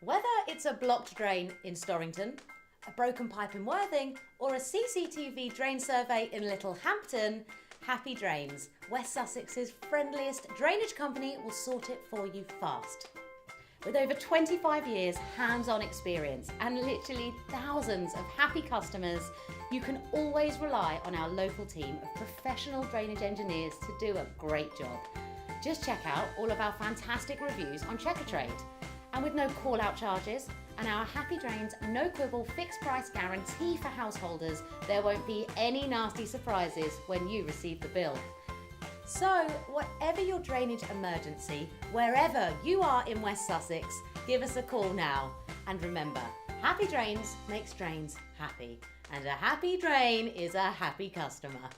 Whether it's a blocked drain in Storrington, a broken pipe in Worthing, or a CCTV drain survey in Littlehampton, Happy Drains, West Sussex's friendliest drainage company, will sort it for you fast. With over 25 years hands-on experience and literally thousands of happy customers, you can always rely on our local team of professional drainage engineers to do a great job. Just check out all of our fantastic reviews on Checkatrade. And with no call-out charges and our Happy Drains no quibble fixed price guarantee for householders, there won't be any nasty surprises when you receive the bill. So, whatever your drainage emergency, wherever you are in West Sussex, give us a call now. And remember, Happy Drains makes drains happy. And a happy drain is a happy customer.